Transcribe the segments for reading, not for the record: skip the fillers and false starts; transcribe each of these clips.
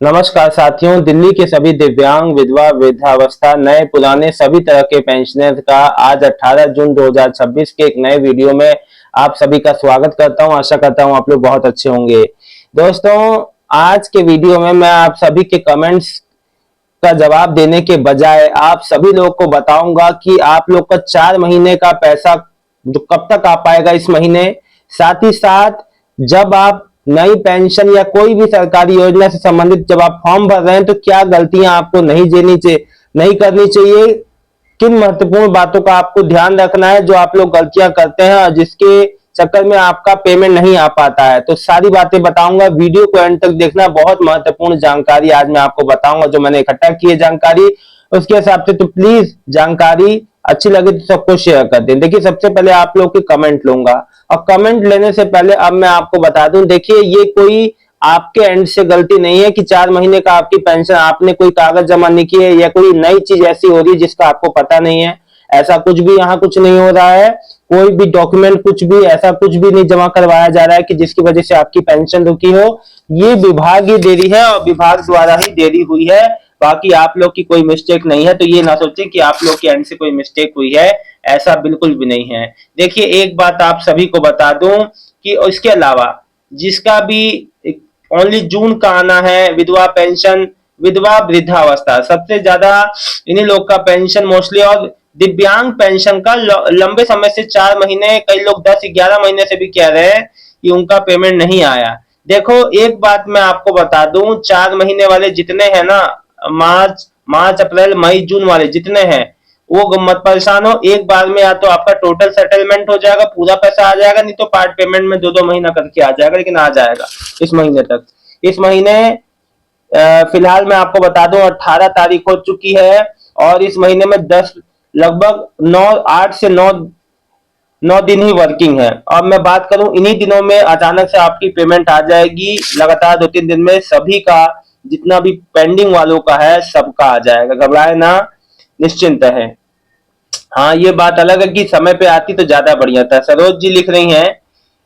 नमस्कार साथियों, दिल्ली के सभी दिव्यांग, विधवा, वृद्धावस्था, नए पुराने सभी तरह के पेंशनर्स का आज 18 जून 2026 के एक नए वीडियो में आप सभी का स्वागत करता हूं। आशा करता हूं आप लोग बहुत अच्छे होंगे। दोस्तों, आज के वीडियो में मैं आप सभी के कमेंट्स का जवाब देने के बजाय आप सभी लोग को बताऊंगा कि आप लोग का 4 महीने का पैसा जो कब तक आ पाएगा इस महीने। साथ ही साथ जब आप नई पेंशन या कोई भी सरकारी योजना से संबंधित जब आप फॉर्म भर रहे हैं तो क्या गलतियां आपको नहीं करनी चाहिए, किन महत्वपूर्ण बातों का आपको ध्यान रखना है जो आप लोग गलतियां करते हैं और जिसके चक्कर में आपका पेमेंट नहीं आ पाता है। तो सारी बातें बताऊंगा, वीडियो को एंड तक देखना। बहुत महत्वपूर्ण जानकारी आज मैं आपको बताऊंगा जो मैंने इकट्ठा की है जानकारी, उसके हिसाब से। तो प्लीज जानकारी अच्छी लगे तो सबको शेयर कर दें। देखिए, सबसे पहले आप लोग के कमेंट लूंगा और कमेंट लेने से पहले अब मैं आपको बता दूं, देखिए ये कोई आपके एंड से गलती नहीं है कि 4 महीने का आपकी पेंशन आपने कोई कागज जमा नहीं किए या कोई नई चीज ऐसी हो रही है जिसका आपको पता नहीं है। ऐसा कुछ भी यहाँ कुछ नहीं हो रहा है। कोई भी डॉक्यूमेंट कुछ भी ऐसा कुछ भी नहीं जमा करवाया जा रहा है कि जिसकी वजह से आपकी पेंशन रुकी हो। ये विभाग ही देरी है और विभाग द्वारा ही देरी हुई है, बाकी आप लोग की कोई मिस्टेक नहीं है। तो ये ना सोचें कि आप लोग के एंड से कोई मिस्टेक हुई है, ऐसा बिल्कुल भी नहीं है। देखिए, एक बात आप सभी को बता दूं कि इसके अलावा जिसका भी ओनली जून का आना है, विधवा पेंशन, विधवा वृद्धावस्था, सबसे ज्यादा इन्हीं लोग का पेंशन मोस्टली, और दिव्यांग पेंशन का लंबे समय से 4 महीने, कई लोग 10-11 महीने से भी कह रहे हैं कि उनका पेमेंट नहीं आया। देखो, एक बात मैं आपको बता दूं, 4 महीने वाले जितने हैं ना, मार्च अप्रैल मई जून वाले जितने हैं, वो मत परेशान हो। एक बार में या तो आपका टोटल सेटलमेंट हो जाएगा, पूरा पैसा आ जाएगा, नहीं तो पार्ट पेमेंट में 2-2 महीना करके आ जाएगा, लेकिन आ जाएगा इस महीने तक। इस महीने फिलहाल मैं आपको बता दूं 18 तारीख हो चुकी है और इस महीने में 10 लगभग 8 से 9 दिन ही वर्किंग है। अब मैं बात करूं, इन्हीं दिनों में अचानक से आपकी पेमेंट आ जाएगी। लगातार 2-3 दिन में सभी का, जितना भी पेंडिंग वालों का है, सबका आ जाएगा। घबराए ना, निश्चिंत है। हाँ, ये बात अलग है कि समय पे आती तो ज्यादा बढ़िया था। सरोज जी लिख रही हैं,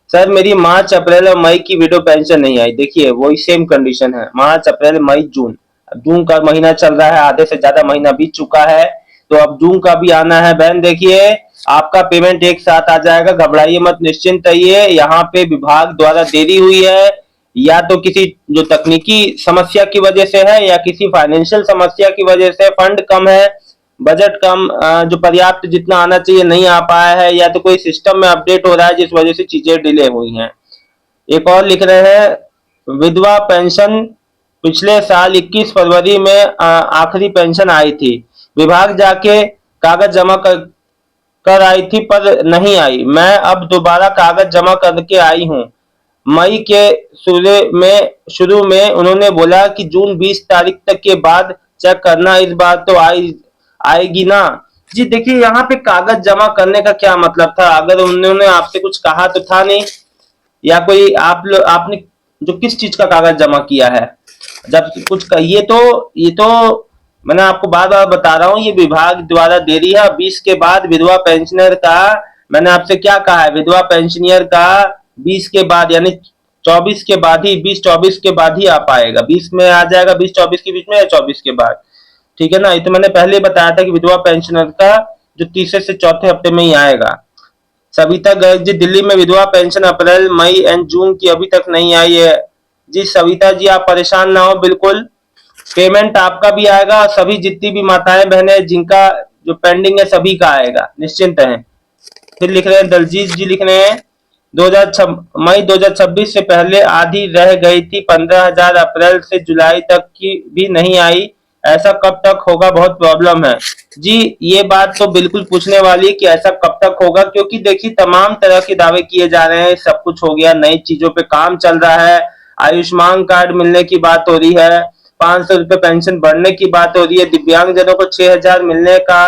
सर मेरी मार्च अप्रैल और मई की विडो पेंशन नहीं आई। देखिए, वही सेम कंडीशन है, मार्च अप्रैल मई जून। जून का महीना चल रहा है, आधे से ज्यादा महीना बीत चुका है, तो अब जून का भी आना है। बहन देखिए, आपका पेमेंट एक साथ आ जाएगा, घबराइए मत, निश्चिंत रहिए। यहाँ पे विभाग द्वारा देरी हुई है, या तो किसी जो तकनीकी समस्या की वजह से है या किसी फाइनेंशियल समस्या की वजह से, फंड कम है, बजट कम, जो पर्याप्त जितना आना चाहिए नहीं आ पाया है, या तो कोई सिस्टम में अपडेट हो रहा है जिस वजह से चीजें डिले हुई हैं। एक और लिख रहे हैं, विधवा पेंशन पिछले साल 21 फरवरी में आखिरी पेंशन आई थी, विभाग जाके कागज जमा कर आई थी पर नहीं आई। मैं अब दोबारा कागज जमा करके आई हूँ। मई के शुरू में उन्होंने बोला कि जून 20 तारीख तक के बाद चेक करना, इस बार तो आएगी ना। जी देखिए, यहाँ पे कागज जमा करने का क्या मतलब था? अगर उन्होंने आपसे कुछ कहा तो था नहीं, या कोई आपने जो किस चीज का कागज जमा किया है जब कुछ ये तो मैंने आपको बार बार बता रहा हूँ, ये विभाग द्वारा देरी है। 20 के बाद विधवा पेंशनर का, मैंने आपसे क्या कहा है, विधवा पेंशनियर का 20 के बाद यानी 24 के बाद ही, 20-24 के बाद ही आ पाएगा। 20 में आ जाएगा, 20-24 के बीच में, या 24 के बाद, ठीक है ना। ये तो मैंने पहले बताया था कि विधवा पेंशनर का जो तीसरे से चौथे हफ्ते में ही आएगा। सविता गर्ग जी, दिल्ली में विधवा pension April May and June की अभी तक नहीं आई है। जी सविता जी, आप परेशान ना हो, बिल्कुल पेमेंट आपका भी आएगा और सभी जितनी भी माताएं बहनें जिनका जो पेंडिंग है सभी का आएगा, निश्चिंत है। फिर लिख रहे हैं, दलजीत जी लिख रहे हैं, मई 2026 से पहले आधी रह गई थी, 15,000 अप्रैल से जुलाई तक की भी नहीं आई, ऐसा कब तक होगा, बहुत प्रॉब्लम है। जी, ये बात तो बिल्कुल पूछने वाली कि ऐसा कब तक होगा, क्योंकि देखिए तमाम तरह के दावे किए जा रहे हैं, सब कुछ हो गया, नई चीजों पे काम चल रहा है, आयुष्मान कार्ड मिलने की बात हो रही है, 500 रुपए पेंशन बढ़ने की बात हो रही है, दिव्यांगजनों को 6,000 मिलने का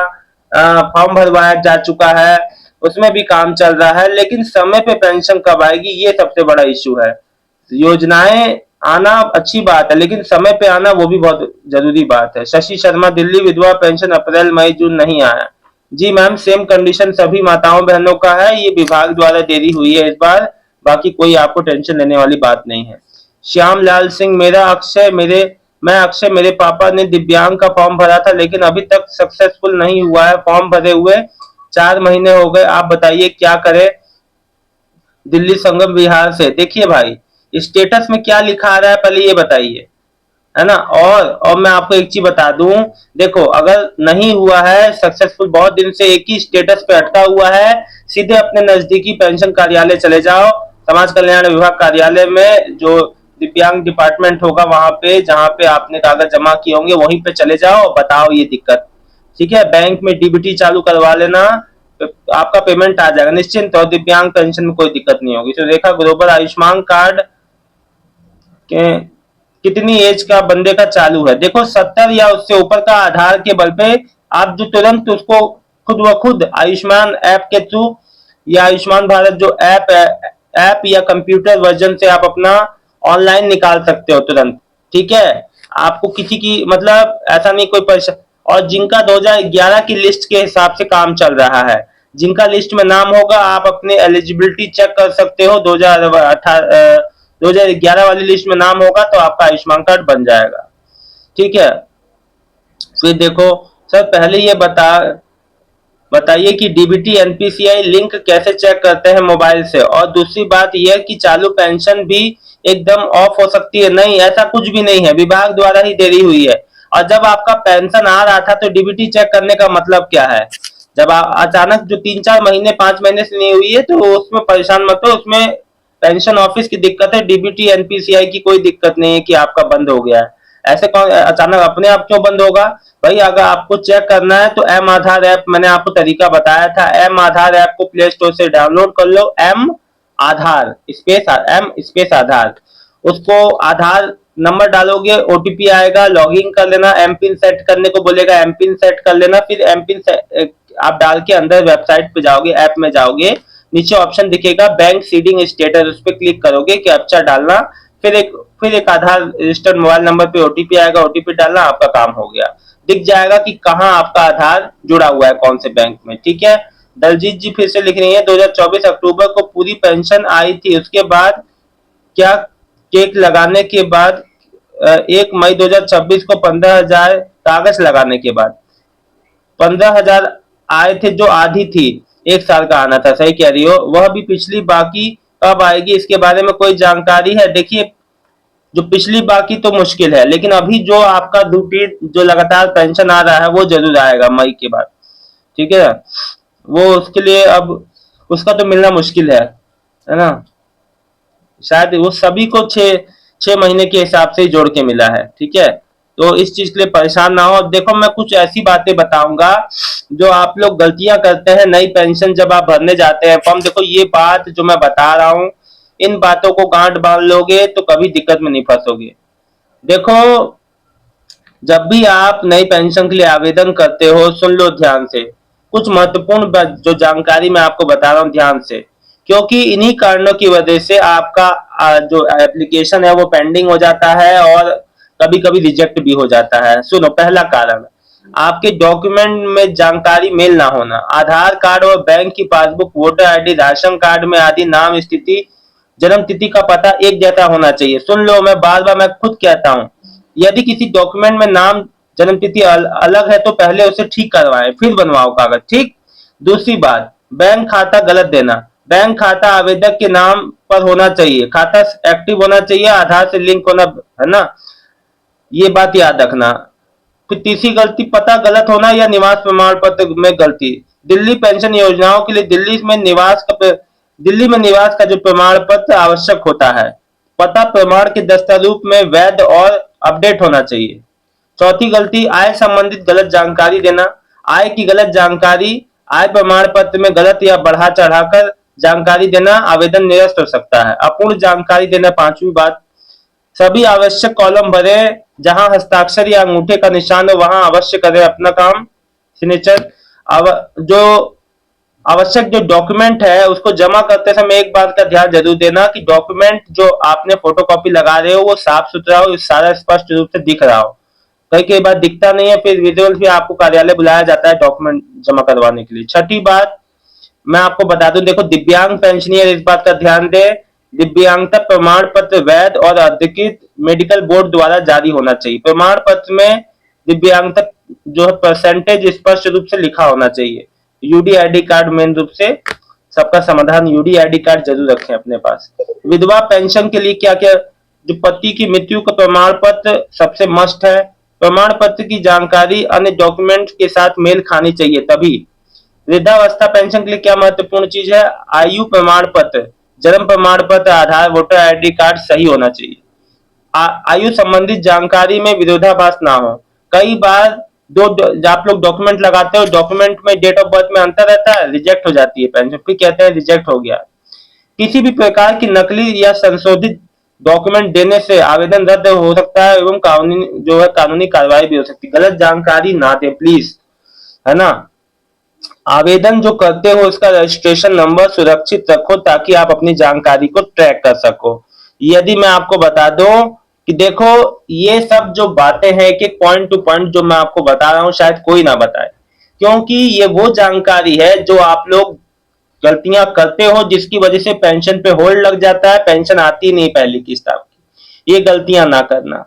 फॉर्म भरवाया जा चुका है, उसमें भी काम चल रहा है, लेकिन समय पे पेंशन कब आएगी, ये सबसे बड़ा इश्यू है। योजनाएं आना अच्छी बात है, लेकिन समय पे आना वो भी बहुत जरूरी बात है। शशि शर्मा, दिल्ली विधवा पेंशन अप्रैल मई जून नहीं आया। जी मैम, सेम कंडीशन सभी माताओं बहनों का है, ये विभाग द्वारा देरी हुई है इस बार, बाकी कोई आपको टेंशन लेने वाली बात नहीं है। श्याम लाल सिंह, मेरा अक्षय मेरे मैं अक्षय, मेरे पापा ने दिव्यांग का फॉर्म भरा था लेकिन अभी तक सक्सेसफुल नहीं हुआ है। फॉर्म भरे हुए 4 महीने हो गए, आप बताइए क्या करें। दिल्ली संगम बिहार से। देखिए भाई, स्टेटस में क्या लिखा आ रहा है पहले ये बताइए, है ना। और मैं आपको एक चीज बता दूं, देखो अगर नहीं हुआ है सक्सेसफुल, बहुत दिन से एक ही स्टेटस पे अटका हुआ है, सीधे अपने नजदीकी पेंशन कार्यालय चले जाओ, समाज कल्याण विभाग कार्यालय में जो दिव्यांग डिपार्टमेंट होगा वहां पे, जहां पे आपने कागज जमा किए होंगे वहीं पे चले जाओ और बताओ ये दिक्कत। ठीक है, बैंक में डीबीटी चालू करवा लेना, तो आपका पेमेंट आ जाएगा निश्चिंत, और दिव्यांग पेंशन में कोई दिक्कत नहीं होगी। तो देखा, ग्लोबल आयुष्मान कार्ड के कितनी एज का बंदे का चालू है, देखो 70 या उससे ऊपर का आधार के बल पे आप जो तुरंत उसको खुद व खुद आयुष्मान ऐप के थ्रू, या आयुष्मान भारत जो ऐप है, ऐप या कंप्यूटर वर्जन से आप अपना ऑनलाइन निकाल सकते हो तुरंत। ठीक है, आपको किसी की मतलब ऐसा नहीं कोई परेशान। और जिनका 2011 की लिस्ट के हिसाब से काम चल रहा है, जिनका लिस्ट में नाम होगा, आप अपने एलिजिबिलिटी चेक कर सकते हो। 2011 वाली लिस्ट में नाम होगा तो आपका आयुष्मान कार्ड बन जाएगा। ठीक है, फिर देखो सर, पहले ये बताइए कि डीबीटी एनपीसीआई लिंक कैसे चेक करते हैं मोबाइल से, और दूसरी बात यह कि चालू पेंशन भी एकदम ऑफ हो सकती है। नहीं, ऐसा कुछ भी नहीं है, विभाग द्वारा ही देरी हुई है। और जब आपका पेंशन आ रहा था तो डीबीटी चेक करने का मतलब क्या है? जब अचानक जो 3-4 महीने 5 महीने से नहीं हुई है तो उसमें परेशान मत हो, उसमें पेंशन ऑफिस की दिक्कत है, डीबीटी एनपीसीआई की कोई दिक्कत नहीं है कि आपका बंद हो गया है। ऐसे कौन अचानक अपने आप क्यों बंद होगा? भाई अगर आपको चेक करना है तो एम आधार ऐप, मैंने आपको तरीका बताया था, एम आधार ऐप को प्ले स्टोर से डाउनलोड कर लो। एम आधार स्पेस आधार, उसको आधार नंबर डालोगे, ओटीपी आएगा, लॉगिन कर लेना, एम पिन सेट करने को बोलेगा, एम पिन सेट कर लेना। फिर एम पिन आप डाल के अंदर वेबसाइट पे जाओगे, ऐप में जाओगे, नीचे ऑप्शन दिखेगा बैंक सीडिंग स्टेटस, उस पर क्लिक करोगे, कैप्चा डालना, फिर एक आधार रजिस्टर्ड मोबाइल नंबर पे ओटीपी आएगा, ओटीपी डालना, आपका काम हो गया। दिख जाएगा कि कहाँ आपका आधार जुड़ा हुआ है, कौन से बैंक में। ठीक है, दलजीत जी फिर से लिख रही है, 2024 अक्टूबर को पूरी पेंशन आई थी, उसके बाद क्या केक लगाने के बाद 1 मई 2026 को 15,000 कागज लगाने के बाद 15,000 आए थे, जो आधी थी, 1 साल का आना था। सही कह रही हो, वह भी पिछली बाकी कब आएगी इसके बारे में कोई जानकारी है? देखिए, जो पिछली बाकी तो मुश्किल है, लेकिन अभी जो आपका रूटीन जो लगातार पेंशन आ रहा है वो जरूर आएगा मई के बाद। ठीक है, वो उसके लिए अब उसका तो मिलना मुश्किल है ना। शायद वो सभी को 6 6 महीने के हिसाब से ही जोड़ के मिला है। ठीक है, तो इस चीज के लिए परेशान ना हो। देखो, मैं कुछ ऐसी बातें बताऊंगा जो आप लोग गलतियां करते हैं नई पेंशन जब आप भरने जाते हैं फॉर्म। देखो, ये बात जो मैं बता रहा हूँ, इन बातों को गांठ बांध लोगे तो कभी दिक्कत में नहीं फंसोगे। देखो, जब भी आप नई पेंशन के लिए आवेदन करते हो, सुन लो ध्यान से, कुछ महत्वपूर्ण जो जानकारी मैं आपको बता रहा हूँ ध्यान से, क्योंकि इन्हीं कारणों की वजह से आपका जो एप्लीकेशन है वो पेंडिंग हो जाता है और कभी कभी रिजेक्ट भी हो जाता है। सुनो, पहला कारण, आपके डॉक्यूमेंट में जानकारी मेल ना होना। आधार कार्ड और बैंक की passbook, voter ID, ration card में आदि नाम, स्थिति, जन्म तिथि का पता एक जैसा होना चाहिए। सुन लो, मैं बार बार मैं खुद कहता हूँ, यदि किसी डॉक्यूमेंट में नाम जन्म तिथि अलग है तो पहले उसे ठीक करवाएं, फिर बनवाओ कागज। ठीक। दूसरी बात, बैंक खाता गलत देना। बैंक खाता आवेदक के नाम पर होना चाहिए, खाता एक्टिव होना चाहिए, आधार से लिंक होना, है ना, ये बात याद रखना। फिर तीसरी गलती, पता गलत होना या निवास प्रमाण पत्र में गलती। दिल्ली पेंशन योजनाओं के लिए दिल्ली में निवास का जो प्रमाण पत्र आवश्यक होता है, पता प्रमाण के दस्तावेज में वैध और अपडेट होना चाहिए। चौथी गलती, आय संबंधित गलत जानकारी देना। आय की गलत जानकारी, आय प्रमाण पत्र में गलत या बढ़ा चढ़ाकर जानकारी देना आवेदन निरस्त हो सकता है। अपूर्ण जानकारी देना। पांचवी बात, सभी आवश्यक कॉलम भरे, जहां हस्ताक्षर या अंगूठे का निशान हो वहां अवश्य करें अपना काम, सिग्नेचर। जो आवश्यक जो डॉक्यूमेंट है उसको जमा करते समय एक बात का ध्यान जरूर देना कि डॉक्यूमेंट जो आपने फोटोकॉपी लगा रहे हो वो साफ सुथरा हो, सारा स्पष्ट रूप से दिख रहा हो। कई कई बार दिखता नहीं है, फिर विजुअल भी आपको कार्यालय बुलाया जाता है डॉक्यूमेंट जमा करवाने के लिए। छठी बात मैं आपको बता दूं, देखो दिव्यांग पेंशनियर इस बात का ध्यान दे, दिव्यांगता प्रमाण पत्र वैध और अधिकृत मेडिकल बोर्ड द्वारा जारी होना चाहिए। प्रमाण पत्र में दिव्यांगता जो है परसेंटेज स्पष्ट रूप से लिखा होना चाहिए। यूडीआईडी कार्ड मेन रूप से सबका समाधान, यूडीआईडी कार्ड जरूर रखें अपने पास। विधवा पेंशन के लिए क्या क्या, जो पति की मृत्यु का प्रमाण पत्र सबसे मस्ट है। प्रमाण पत्र की जानकारी अन्य डॉक्यूमेंट के साथ मेल खानी चाहिए तभी। वृद्धावस्था पेंशन के लिए क्या महत्वपूर्ण चीज है, आयु प्रमाण पत्र, जन्म प्रमाण पत्र, आधार, वोटर आईडी कार्ड सही होना चाहिए। आयु संबंधित जानकारी में विरोधाभास ना हो। कई बार आप लोग डॉक्यूमेंट लगाते हो, डॉक्यूमेंट में डेट ऑफ बर्थ में अंतर रहता है, रिजेक्ट हो जाती है पेंशन, फिर कहते हैं रिजेक्ट हो गया। किसी भी प्रकार की नकली या संशोधित डॉक्यूमेंट देने से आवेदन रद्द हो सकता है एवं कानूनी कार्रवाई भी हो सकती है। गलत जानकारी ना दे प्लीज, है ना। आवेदन जो करते हो उसका रजिस्ट्रेशन नंबर सुरक्षित रखो ताकि आप अपनी जानकारी को ट्रैक कर सको। यदि मैं आपको बता दूं कि देखो ये सब जो बातें हैं कि पॉइंट टू पॉइंट जो मैं आपको बता रहा हूं शायद कोई ना बताए, क्योंकि ये वो जानकारी है जो आप लोग गलतियां करते हो जिसकी वजह से पेंशन पे होल्ड लग जाता है, पेंशन आती नहीं पहली किस्त आपकी। ये गलतियां ना करना,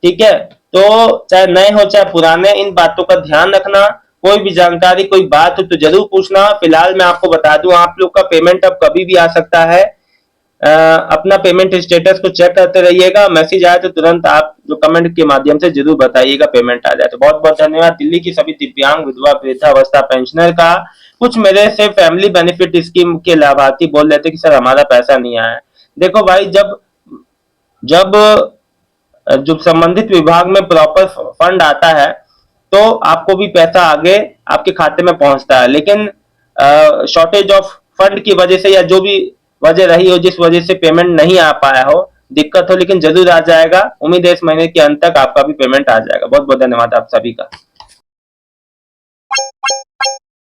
ठीक है। तो चाहे नए हो चाहे पुराने, इन बातों का ध्यान रखना। कोई भी जानकारी कोई बात हो तो जरूर पूछना। फिलहाल मैं आपको बता दूं आप लोग का पेमेंट अब कभी भी आ सकता है। अपना पेमेंट स्टेटस को चेक करते रहिएगा। मैसेज आए तो तुरंत आप जो कमेंट के माध्यम से जरूर बताइएगा पेमेंट आ जाए तो। बहुत बहुत धन्यवाद। दिल्ली की सभी दिव्यांग विधवा वृद्धावस्था पेंशनर का कुछ मेरे से फैमिली बेनिफिट स्कीम के लाभार्थी बोल रहे थे कि सर हमारा पैसा नहीं आया। देखो भाई, जब जब जो संबंधित विभाग में प्रॉपर फंड आता है तो आपको भी पैसा आगे आपके खाते में पहुंचता है, लेकिन शॉर्टेज ऑफ फंड की वजह से या जो भी वजह रही हो जिस वजह से पेमेंट नहीं आ पाया हो, दिक्कत हो, लेकिन जरूर आ जाएगा। उम्मीद है इस महीने के अंत तक आपका भी पेमेंट आ जाएगा। बहुत बहुत धन्यवाद आप सभी का।